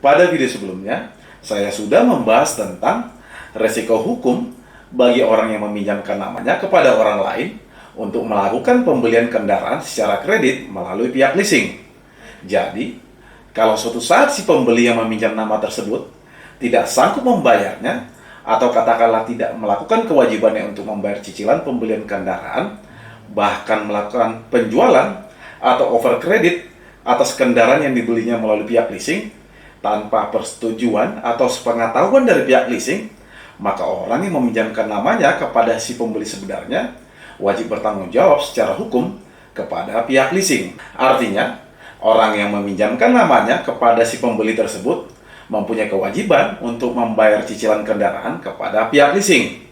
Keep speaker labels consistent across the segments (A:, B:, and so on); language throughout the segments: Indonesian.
A: Pada video sebelumnya, saya sudah membahas tentang resiko hukum bagi orang yang meminjamkan namanya kepada orang lain untuk melakukan pembelian kendaraan secara kredit melalui pihak leasing. Jadi, kalau suatu saat si pembeli yang meminjam nama tersebut tidak sanggup membayarnya, atau katakanlah tidak melakukan kewajibannya untuk membayar cicilan pembelian kendaraan, bahkan melakukan penjualan atau over kredit atas kendaraan yang dibelinya melalui pihak leasing tanpa persetujuan atau sepengetahuan dari pihak leasing, maka orang yang meminjamkan namanya kepada si pembeli sebenarnya wajib bertanggung jawab secara hukum kepada pihak leasing. Artinya, orang yang meminjamkan namanya kepada si pembeli tersebut mempunyai kewajiban untuk membayar cicilan kendaraan kepada pihak leasing.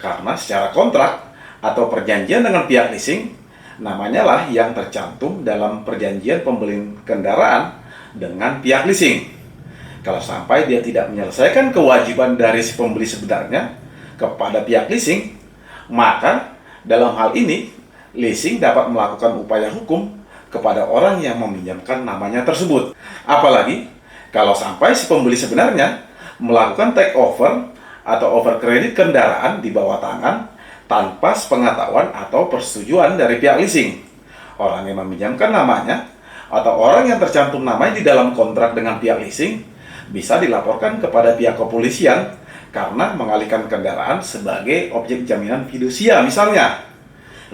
A: Karena secara kontrak atau perjanjian dengan pihak leasing, namanya lah yang tercantum dalam perjanjian pembelian kendaraan dengan pihak leasing. Kalau sampai dia tidak menyelesaikan kewajiban dari si pembeli sebenarnya kepada pihak leasing, maka dalam hal ini leasing dapat melakukan upaya hukum kepada orang yang meminjamkan namanya tersebut. Apalagi kalau sampai si pembeli sebenarnya melakukan take over atau over kredit kendaraan di bawah tangan tanpa sepengetahuan atau persetujuan dari pihak leasing. Orang yang meminjamkan namanya atau orang yang tercantum namanya di dalam kontrak dengan pihak leasing bisa dilaporkan kepada pihak kepolisian karena mengalihkan kendaraan sebagai objek jaminan fidusia misalnya.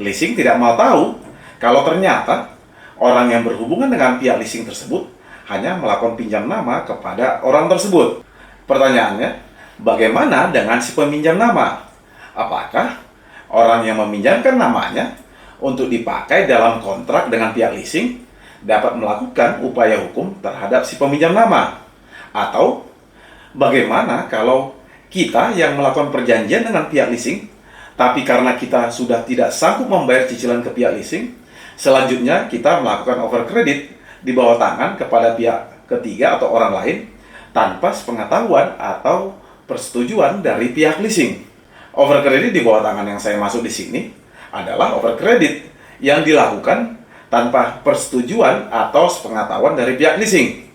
A: Leasing tidak mau tahu kalau ternyata orang yang berhubungan dengan pihak leasing tersebut hanya melakukan pinjam nama kepada orang tersebut. Pertanyaannya, bagaimana dengan si peminjam nama? Apakah orang yang meminjamkan namanya untuk dipakai dalam kontrak dengan pihak leasing dapat melakukan upaya hukum terhadap si peminjam nama? Atau bagaimana kalau kita yang melakukan perjanjian dengan pihak leasing, tapi karena kita sudah tidak sanggup membayar cicilan ke pihak leasing, selanjutnya kita melakukan over credit di bawah tangan kepada pihak ketiga atau orang lain tanpa sepengetahuan atau persetujuan dari pihak leasing. Over credit di bawah tangan yang saya maksud di sini adalah over credit yang dilakukan tanpa persetujuan atau sepengetahuan dari pihak leasing.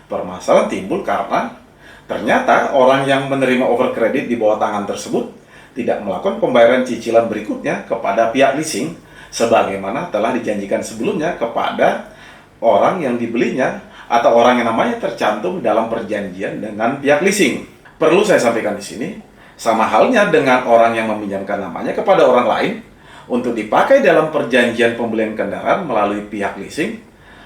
A: Permasalahan timbul karena ternyata orang yang menerima over credit di bawah tangan tersebut tidak melakukan pembayaran cicilan berikutnya kepada pihak leasing sebagaimana telah dijanjikan sebelumnya kepada orang yang dibelinya atau orang yang namanya tercantum dalam perjanjian dengan pihak leasing. Perlu saya sampaikan di sini, sama halnya dengan orang yang meminjamkan namanya kepada orang lain untuk dipakai dalam perjanjian pembelian kendaraan melalui pihak leasing,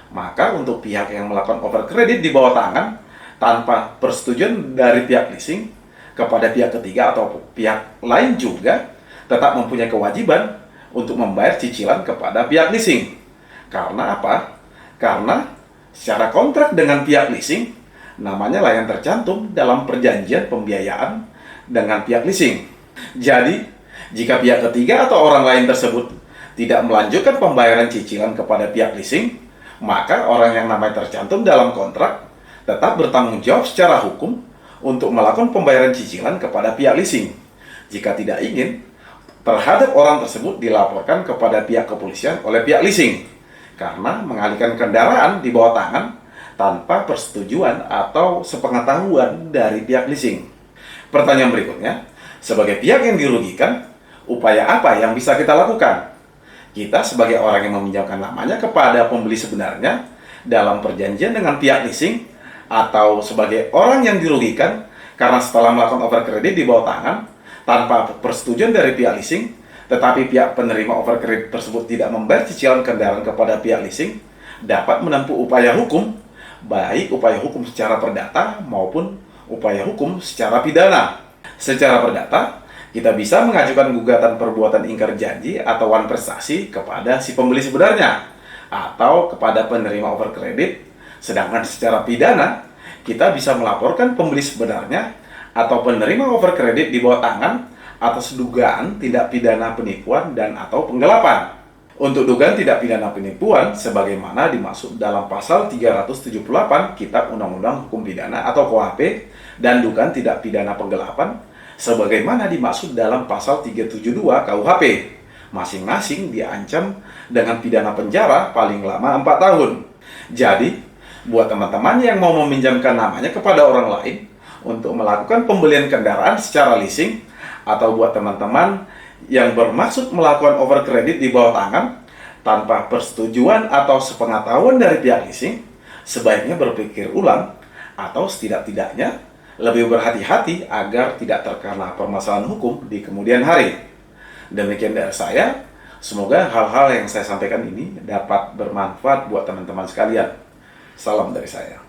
A: maka untuk pihak yang melakukan over credit di bawah tangan tanpa persetujuan dari pihak leasing kepada pihak ketiga atau pihak lain juga tetap mempunyai kewajiban untuk membayar cicilan kepada pihak leasing. Karena apa? Karena secara kontrak dengan pihak leasing, namanya lah yang tercantum dalam perjanjian pembiayaan dengan pihak leasing. Jadi, jika pihak ketiga atau orang lain tersebut tidak melanjutkan pembayaran cicilan kepada pihak leasing, maka orang yang namanya tercantum dalam kontrak tetap bertanggung jawab secara hukum untuk melakukan pembayaran cicilan kepada pihak leasing. Jika tidak ingin, terhadap orang tersebut dilaporkan kepada pihak kepolisian oleh pihak leasing karena mengalihkan kendaraan di bawah tangan tanpa persetujuan atau sepengetahuan dari pihak leasing. Pertanyaan berikutnya, sebagai pihak yang dirugikan, upaya apa yang bisa kita lakukan? Kita sebagai orang yang meminjamkan namanya kepada pembeli sebenarnya dalam perjanjian dengan pihak leasing, atau sebagai orang yang dirugikan karena setelah melakukan over credit di bawah tangan tanpa persetujuan dari pihak leasing, tetapi pihak penerima over credit tersebut tidak membayar cicilan kendaraan kepada pihak leasing, dapat menempuh upaya hukum, baik upaya hukum secara perdata maupun upaya hukum secara pidana. Secara perdata, kita bisa mengajukan gugatan perbuatan ingkar janji atau wan prestasi kepada si pembeli sebenarnya atau kepada penerima over credit. Sedangkan secara pidana, kita bisa melaporkan pembeli sebenarnya atau penerima over credit di bawah tangan atas dugaan tindak pidana penipuan dan atau penggelapan. Untuk dugaan tindak pidana penipuan sebagaimana dimaksud dalam pasal 378 Kitab Undang-Undang Hukum Pidana atau KUHP, dan dugaan tindak pidana penggelapan sebagaimana dimaksud dalam pasal 372 KUHP. Masing-masing diancam dengan pidana penjara paling lama 4 tahun. Jadi, Buat teman-teman yang mau meminjamkan namanya kepada orang lain untuk melakukan pembelian kendaraan secara leasing, atau buat teman-teman yang bermaksud melakukan overcredit di bawah tangan tanpa persetujuan atau sepengetahuan dari pihak leasing, sebaiknya berpikir ulang atau setidak-tidaknya lebih berhati-hati agar tidak terkena permasalahan hukum di kemudian hari. Demikian dari saya. Semoga hal-hal yang saya sampaikan ini dapat bermanfaat buat teman-teman sekalian. Salam dari saya.